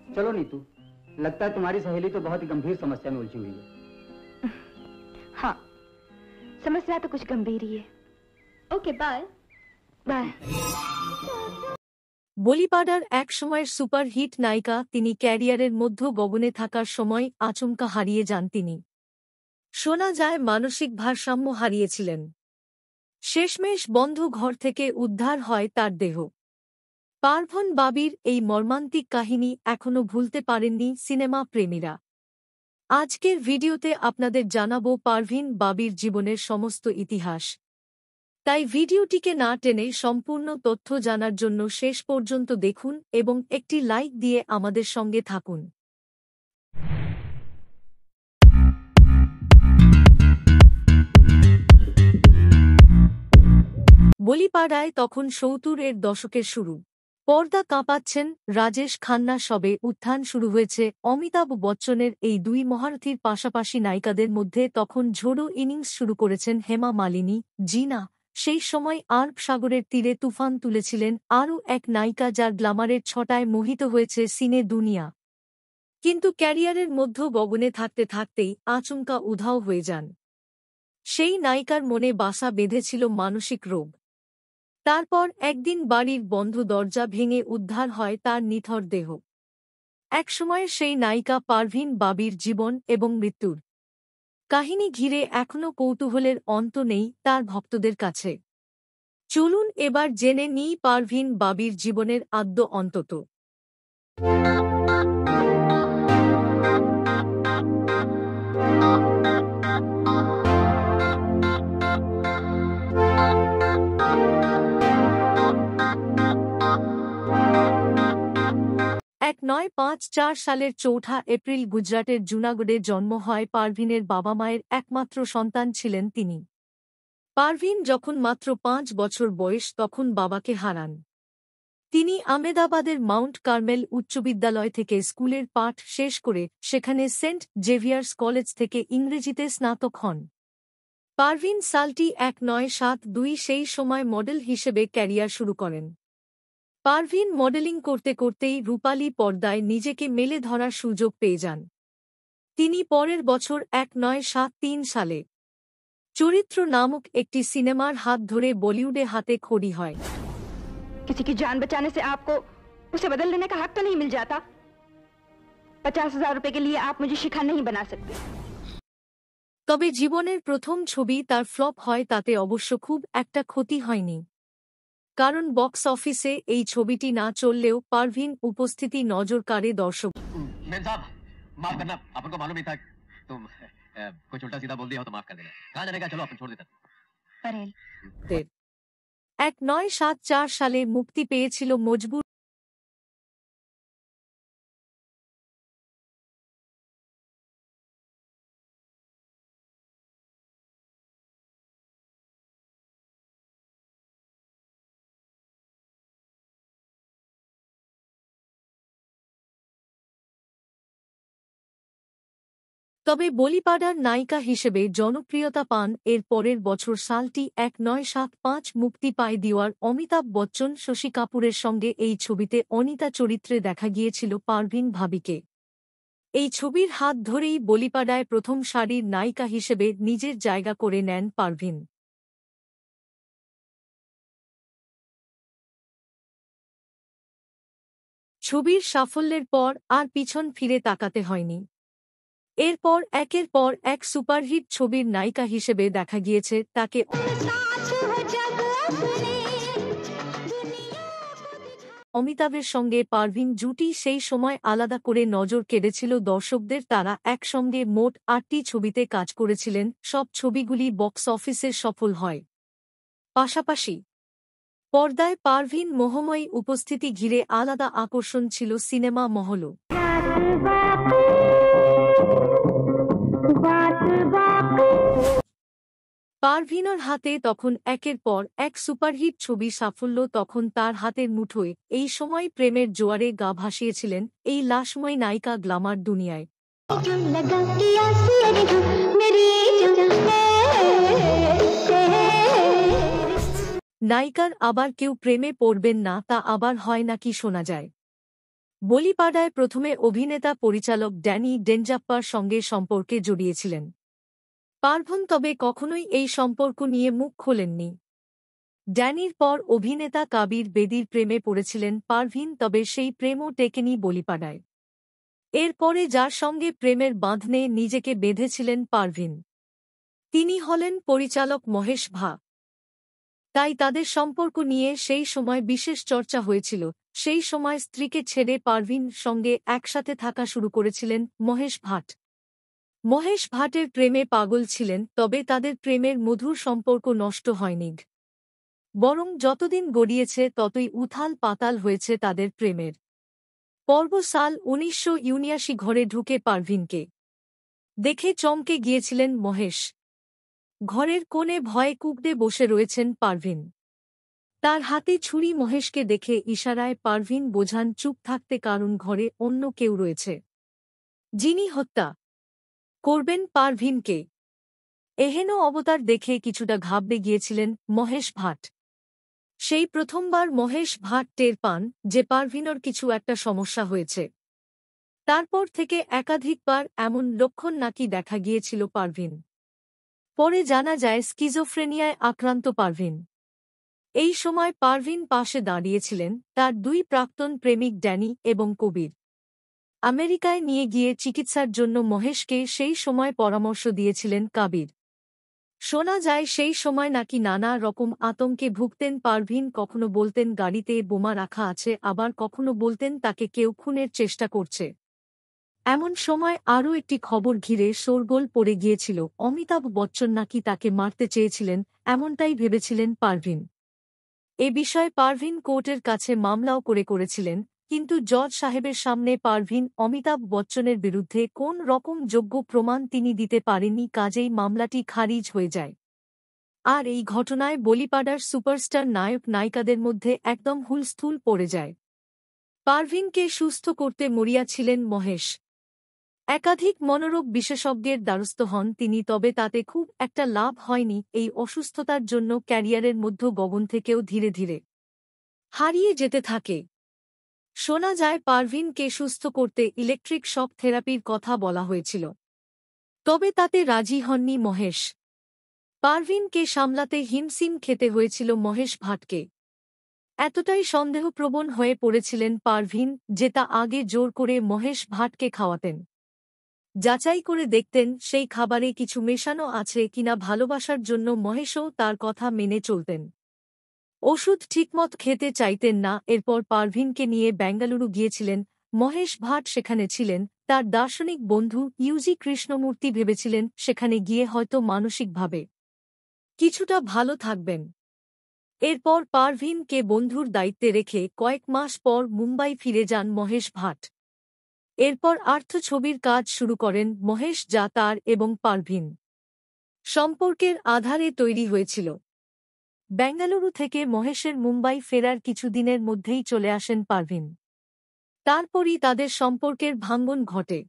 चलो नीतू, लगता है तुम्हारी सहेली तो बहुत ही गंभीर समस्या में उलझी हुई है। हाँ, समस्या तो कुछ गंभीर ही है। Okay, bye bye. বলিপাড়ার এক সময়ের সুপারহিট নায়িকা তিনি ক্যারিয়ারের মধ্য গগনে থাকার সময় আচমকা হারিয়ে যান তিনি। শোনা যায় মানসিক ভারসাম্য হারিয়েছিলেন। শেষমেশ বন্ধ ঘর থেকে উদ্ধার হয় তার দেহ। পারভীন বাবির এই মর্মান্তিক কাহিনী এখনো ভুলতে পারেননি সিনেমা প্রেমীরা। আজকের ভিডিওতে আপনাদের জানাবো পারভীন বাবির জীবনের সমস্ত ইতিহাস। তাই ভিডিওটিকে না টেনে সম্পূর্ণ তথ্য জানার জন্য শেষ পর্যন্ত দেখুন এবং একটি লাইক দিয়ে আমাদের সঙ্গে থাকুন। বলিপাড়ায় তখন ৭০-এর দশকের শুরু। পর্দা কাঁপাচ্ছেন রাজেশ খান্না, সবে উত্থান শুরু হয়েছে অমিতাভ বচ্চনের এই দুই মহারথীর পাশাপাশি নায়িকাদের মধ্যে তখন ঝোড়ো ইনিংস শুরু করেছেন হেমা মালিনী, জিনা। সেই সময় আরব সাগরের তীরে তুফান তুলেছিলেন আরও এক নায়িকা যার গ্ল্যামারের ছটায় মোহিত হয়েছে সিনে দুনিয়া। কিন্তু ক্যারিয়ারের মধ্য গগনে থাকতে থাকতেই আচমকা উধাও হয়ে যান। সেই নায়িকার মনে বাসা বেঁধেছিল মানসিক রোগ। তারপর একদিন বাড়ির বন্ধ দরজা ভেঙে উদ্ধার হয় তার নিথর দেহ। একসময় সেই নায়িকা পারভীন বাবির জীবন এবং মৃত্যুর কাহিনী ঘিরে এখনও কৌতূহলের অন্ত নেই তার ভক্তদের কাছে। চলুন এবার জেনে নিই পারভীন বাবির জীবনের আদ্য অন্তত। এক ৯৫৪ সালের ৪ঠা এপ্রিল গুজরাটের জুনাগড়ে জন্ম হয় পারভীনের। বাবা মায়ের একমাত্র সন্তান ছিলেন তিনি। পারভীন যখন মাত্র ৫ বছর বয়স তখন বাবাকে হারান। তিনি আহমেদাবাদের মাউন্ট কার্মেল উচ্চ বিদ্যালয় থেকে স্কুলের পাঠ শেষ করে সেখানে সেন্ট জেভিয়ার্স কলেজ থেকে ইংরেজিতে স্নাতক হন। পারভীন সালটি ১৯৭২ সেই সময় মডেল হিসেবে ক্যারিয়ার শুরু করেন। পারভীন মডেলিং করতে করতেই রূপালী পর্দায় নিজেকে মেলে ধরার সুযোগ পেয়ে যান। তিনি পরের বছর ১৯৭৩ সালে চরিত্র নামক একটি সিনেমার হাত ধরে বলিউডে হাতে খড়ি হয়। किसी की जान बचाने से आपको उसे बदल लेने का हक तो नहीं मिल जाता? 50,000 रुपए के लिए आप मुझे शिखा नहीं बना सकते। তবে জীবনের প্রথম ছবি তার ফ্লপ হয়, তাতে অবশ্য খুব একটা ক্ষতি হয়নি। কারণ বক্স অফিসে এই ছবিটি না চললেও পারভীন উপস্থিতি নজর কাড়ে দর্শক। मेम साहब, माफ करना, अपन को मालूम ही था तुम कुछ उल्टा सीधा बोल दिया हो तो माफ कर देना। कहाँ जाने का, चलो अपन छोड़ देता। परेल ১৯৭৪ সালে মুক্তি পেয়েছিল মজবুর। তবে বলিপাড়ার নায়িকা হিসেবে জনপ্রিয়তা পান এর পরের বছর। সালটি ১৯৭৫ মুক্তি পায় দিওয়ার। অমিতাভ বচ্চন, শশী কাপুরের সঙ্গে এই ছবিতে অনিতা চরিত্রে দেখা গিয়েছিল পারভীন ভাবিকে। এই ছবির হাত ধরেই বলিপাড়ায় প্রথম সারির নায়িকা হিসেবে নিজের জায়গা করে নেন পারভীন। ছবির সাফল্যের পর আর পিছন ফিরে তাকাতে হয়নি। এরপর একের পর এক সুপারহিট ছবির নায়িকা হিসেবে দেখা গিয়েছে তাকে। অমিতাভের সঙ্গে পারভীন জুটি সেই সময় আলাদা করে নজর কেড়েছিল দর্শকদের। তারা একসঙ্গে মোট ৮টি ছবিতে কাজ করেছিলেন। সব ছবিগুলি বক্স অফিসে সফল হয়। পাশাপাশি পর্দায় পারভীন মোহময়ী উপস্থিতি ঘিরে আলাদা আকর্ষণ ছিল সিনেমা মহলও। পারভীনের হাতে তখন একের পর এক সুপারহিট ছবি সাফল্য। তখন তার হাতের মুঠোয় এই সময় প্রেমের জোয়ারে গা ভাসিয়েছিলেন এই লাশময় নায়িকা গ্ল্যামার দুনিয়ায়। নায়িকার আবার কেউ প্রেমে পড়বেন না তা আবার হয় নাকি শোনা যায়। বলিপাড়ায় প্রথমে অভিনেতা পরিচালক ড্যানি ডেঞ্জাপ্পার সঙ্গে সম্পর্কে জড়িয়েছিলেন পারভিন, তবে কখনোই এই সম্পর্ক নিয়ে মুখ খোলেননি। ড্যানির পর অভিনেতা কাবির বেদির প্রেমে পড়েছিলেন পারভিন, তবে সেই প্রেমও টেকেনি বলিপাড়ায়। এরপরে যার সঙ্গে প্রেমের বাঁধনে নিজেকে বেঁধেছিলেন পারভিন, তিনি হলেন পরিচালক মহেশ ভা। তাই তাদের সম্পর্ক নিয়ে সেই সময় বিশেষ চর্চা হয়েছিল। সেই সময় স্ত্রীকে ছেড়ে পারভিন সঙ্গে একসাথে থাকা শুরু করেছিলেন মহেশ ভাট। মহেশ ভাটের প্রেমে পাগল ছিলেন, তবে তাদের প্রেমের মধুর সম্পর্ক নষ্ট হয়নি, বরং যতদিন গড়িয়েছে ততই উথাল পাতাল হয়েছে তাদের প্রেমের পর্ব। সাল 1979 ঘরে ঢুকে পারভিনকে দেখে চমকে গিয়েছিলেন মহেশ। ঘরের কোণে ভয়ে কুঁকড়ে বসে রয়েছেন পারভিন, তার হাতে ছুরি। মহেশকে দেখে ইশারায় পারভিন বোঝান চুপ থাকতে, কারণ ঘরে অন্য কেউ রয়েছে যিনি হত্যা করবেন পারভিনকে। এহেন অবতার দেখে কিছুটা ঘাবড়ে গিয়েছিলেন মহেশ ভাট। সেই প্রথমবার মহেশ ভাট টের পান যে পারভিনর কিছু একটা সমস্যা হয়েছে। তারপর থেকে একাধিকবার এমন লক্ষণ নাকি দেখা গিয়েছিল পারভিন। পরে জানা যায় স্কিজোফ্রেনিয়ায় আক্রান্ত পারভিন। এই সময় পারভিন পাশে দাঁড়িয়েছিলেন তার দুই প্রাক্তন প্রেমিক ড্যানি এবং কবির। আমেরিকায় নিয়ে গিয়ে চিকিৎসার জন্য মহেশকে সেই সময় পরামর্শ দিয়েছিলেন কাবির। শোনা যায় সেই সময় নাকি নানা রকম আতঙ্কে ভুগতেন পারভিন। কখনো বলতেন গাড়িতে বোমা রাখা আছে, আবার কখনো বলতেন তাকে কেউ খুনের চেষ্টা করছে। এমন সময় আরও একটি খবর ঘিরে শোরগোল পড়ে গিয়েছিল, অমিতাভ বচ্চন নাকি তাকে মারতে চেয়েছিলেন, এমনটাই ভেবেছিলেন পারভিন। এ বিষয়ে পারভিন কোর্টের কাছে মামলাও করেছিলেন, কিন্তু জজ সাহেবের সামনে পারভিন অমিতাভ বচ্চনের বিরুদ্ধে কোন রকম যোগ্য প্রমাণ তিনি দিতে পারেননি, কাজেই মামলাটি খারিজ হয়ে যায়। আর এই ঘটনায় বলিপাড়ার সুপারস্টার নায়ক নায়িকাদের মধ্যে একদম হুলস্থুল পড়ে যায়। পারভিনকে সুস্থ করতে মরিয়া ছিলেন মহেশ। একাধিক মনোরোগ বিশেষজ্ঞের দ্বারস্থ হন তিনি, তবে তাতে খুব একটা লাভ হয়নি। এই অসুস্থতার জন্য ক্যারিয়ারের মধ্য গগন থেকেও ধীরে ধীরে হারিয়ে যেতে থাকে। শোনা যায় পারভিনকে সুস্থ করতে ইলেকট্রিক শক থেরাপির কথা বলা হয়েছিল, তবে তাতে রাজি হননি মহেশ। পারভিনকে সামলাতে হিমশিম খেতে হয়েছিল মহেশ ভাটকে। এতটাই সন্দেহপ্রবণ হয়ে পড়েছিলেন পারভিন যে তা আগে জোর করে মহেশ ভাটকে খাওয়াতেন, যাচাই করে দেখতেন সেই খাবারে কিছু মেশানো আছে কিনা। ভালোবাসার জন্য মহেশও তার কথা মেনে চলতেন, ওষুধ ঠিকমত খেতে চাইতেন না। এরপর পারভিনকে নিয়ে বেঙ্গালুরু গিয়েছিলেন মহেশ ভাট, সেখানে ছিলেন তার দার্শনিক বন্ধু ইউজি কৃষ্ণমূর্তি। ভেবেছিলেন সেখানে গিয়ে হয়তো মানসিকভাবে কিছুটা ভালো থাকবেন। এরপর পারভিনকে বন্ধুর দায়িত্বে রেখে কয়েক মাস পর মুম্বাই ফিরে যান মহেশ ভাট। এরপর আর্থ ছবির কাজ শুরু করেন মহেশ, যা তার এবং পারভিন সম্পর্কের আধারে তৈরি হয়েছিল। বেঙ্গালুরু থেকে মহেশের মুম্বাই ফেরার কিছুদিনের মধ্যেই চলে আসেন পারভিন। তারপরই তাদের সম্পর্কের ভাঙ্গন ঘটে।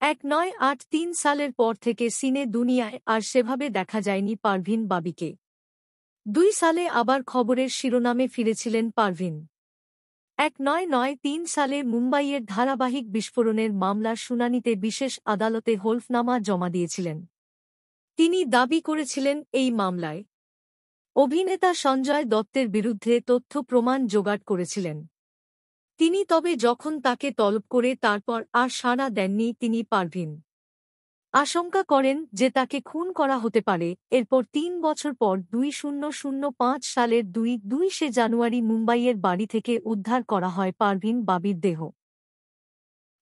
1983 সালের পর থেকে সিনে দুনিয়ায় আর সেভাবে দেখা যায়নি পারভিন বাবিকে। 2 সালে আবার খবরের শিরোনামে ফিরেছিলেন পারভিন। 1993 সালে মুম্বাইয়ের ধারাবাহিক বিস্ফোরণের মামলার শুনানিতে বিশেষ আদালতে হলফনামা জমা দিয়েছিলেন। তিনি দাবি করেছিলেন এই মামলায় অভিনেতা সঞ্জয় দত্তের বিরুদ্ধে তথ্য প্রমাণ জোগাড় করেছিলেন তিনি, তবে যখন তাকে তলব করে তারপর আর সাড়া দেননি তিনি। পারভিন আশঙ্কা করেন যে তাকে খুন করা হতে পারে। এরপর 3 বছর পর 2005 সালের 2 জানুয়ারি মুম্বাইয়ের বাড়ি থেকে উদ্ধার করা হয় পারভিন বাবির দেহ।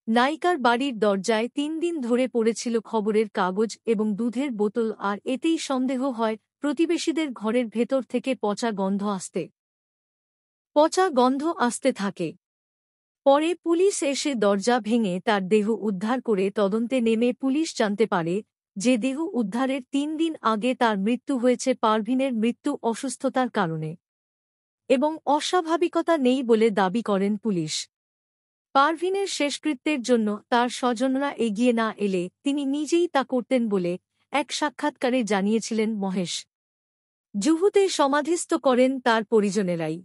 নায়িকার বাড়ির দরজায় 3 দিন ধরে পড়েছিল খবরের কাগজ এবং দুধের বোতল, আর এতেই সন্দেহ হয় প্রতিবেশীদের ঘরের ভেতর থেকে পচা গন্ধ আসতে থাকে। পরে পুলিশ এসে দরজা ভেঙে তার দেহ উদ্ধার করে তদন্তে নেমে পুলিশ জানতে পারে যে দেহ উদ্ধারের 3 দিন আগে তার মৃত্যু হয়েছে। পারভিনের মৃত্যু অসুস্থতার কারণে এবং অস্বাভাবিকতা নেই বলে দাবি করেন পুলিশ। পারভিনের শেষকৃত্যের জন্য তার স্বজনরা এগিয়ে না এলে তিনি নিজেই তা করতেন বলে এক সাক্ষাৎকারে জানিয়েছিলেন মহেশ। জুহুতে সমাধিস্থ করেন তার পরিজনেরাই।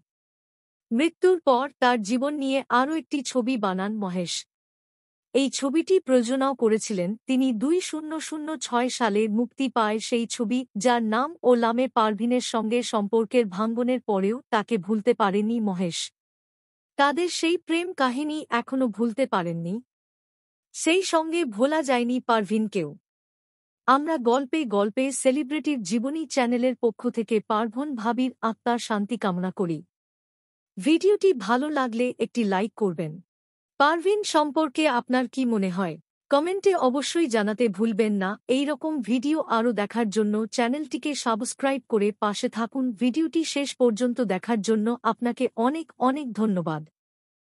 মৃত্যুর পর তার জীবন নিয়ে আরও একটি ছবি বানান মহেশ। এই ছবিটি প্রযোজনাও করেছিলেন তিনি। 2006 সালে মুক্তি পায় সেই ছবি, যার নাম ও লামে পারভিনের সঙ্গে সম্পর্কের ভাঙ্গনের পরেও তাকে ভুলতে পারেনি মহেশ। তাদের সেই প্রেম কাহিনী এখনো ভুলতে পারেননি, সেই সঙ্গে ভোলা যায়নি পারভিনকেও। আমরা গল্পে গল্পে সেলিব্রিটির জীবনী চ্যানেলের পক্ষ থেকে পার্ভণ ভাবির আত্মার শান্তি কামনা করি। ভিডিওটি ভালো লাগলে একটি লাইক করবেন। পারভিন সম্পর্কে আপনার কি মনে হয় কমেন্টে অবশ্যই জানাতে ভুলবেন না। এই রকম ভিডিও আরও দেখার জন্য চ্যানেলটিকে সাবস্ক্রাইব করে পাশে থাকুন। ভিডিওটি শেষ পর্যন্ত দেখার জন্য আপনাকে অনেক অনেক ধন্যবাদ।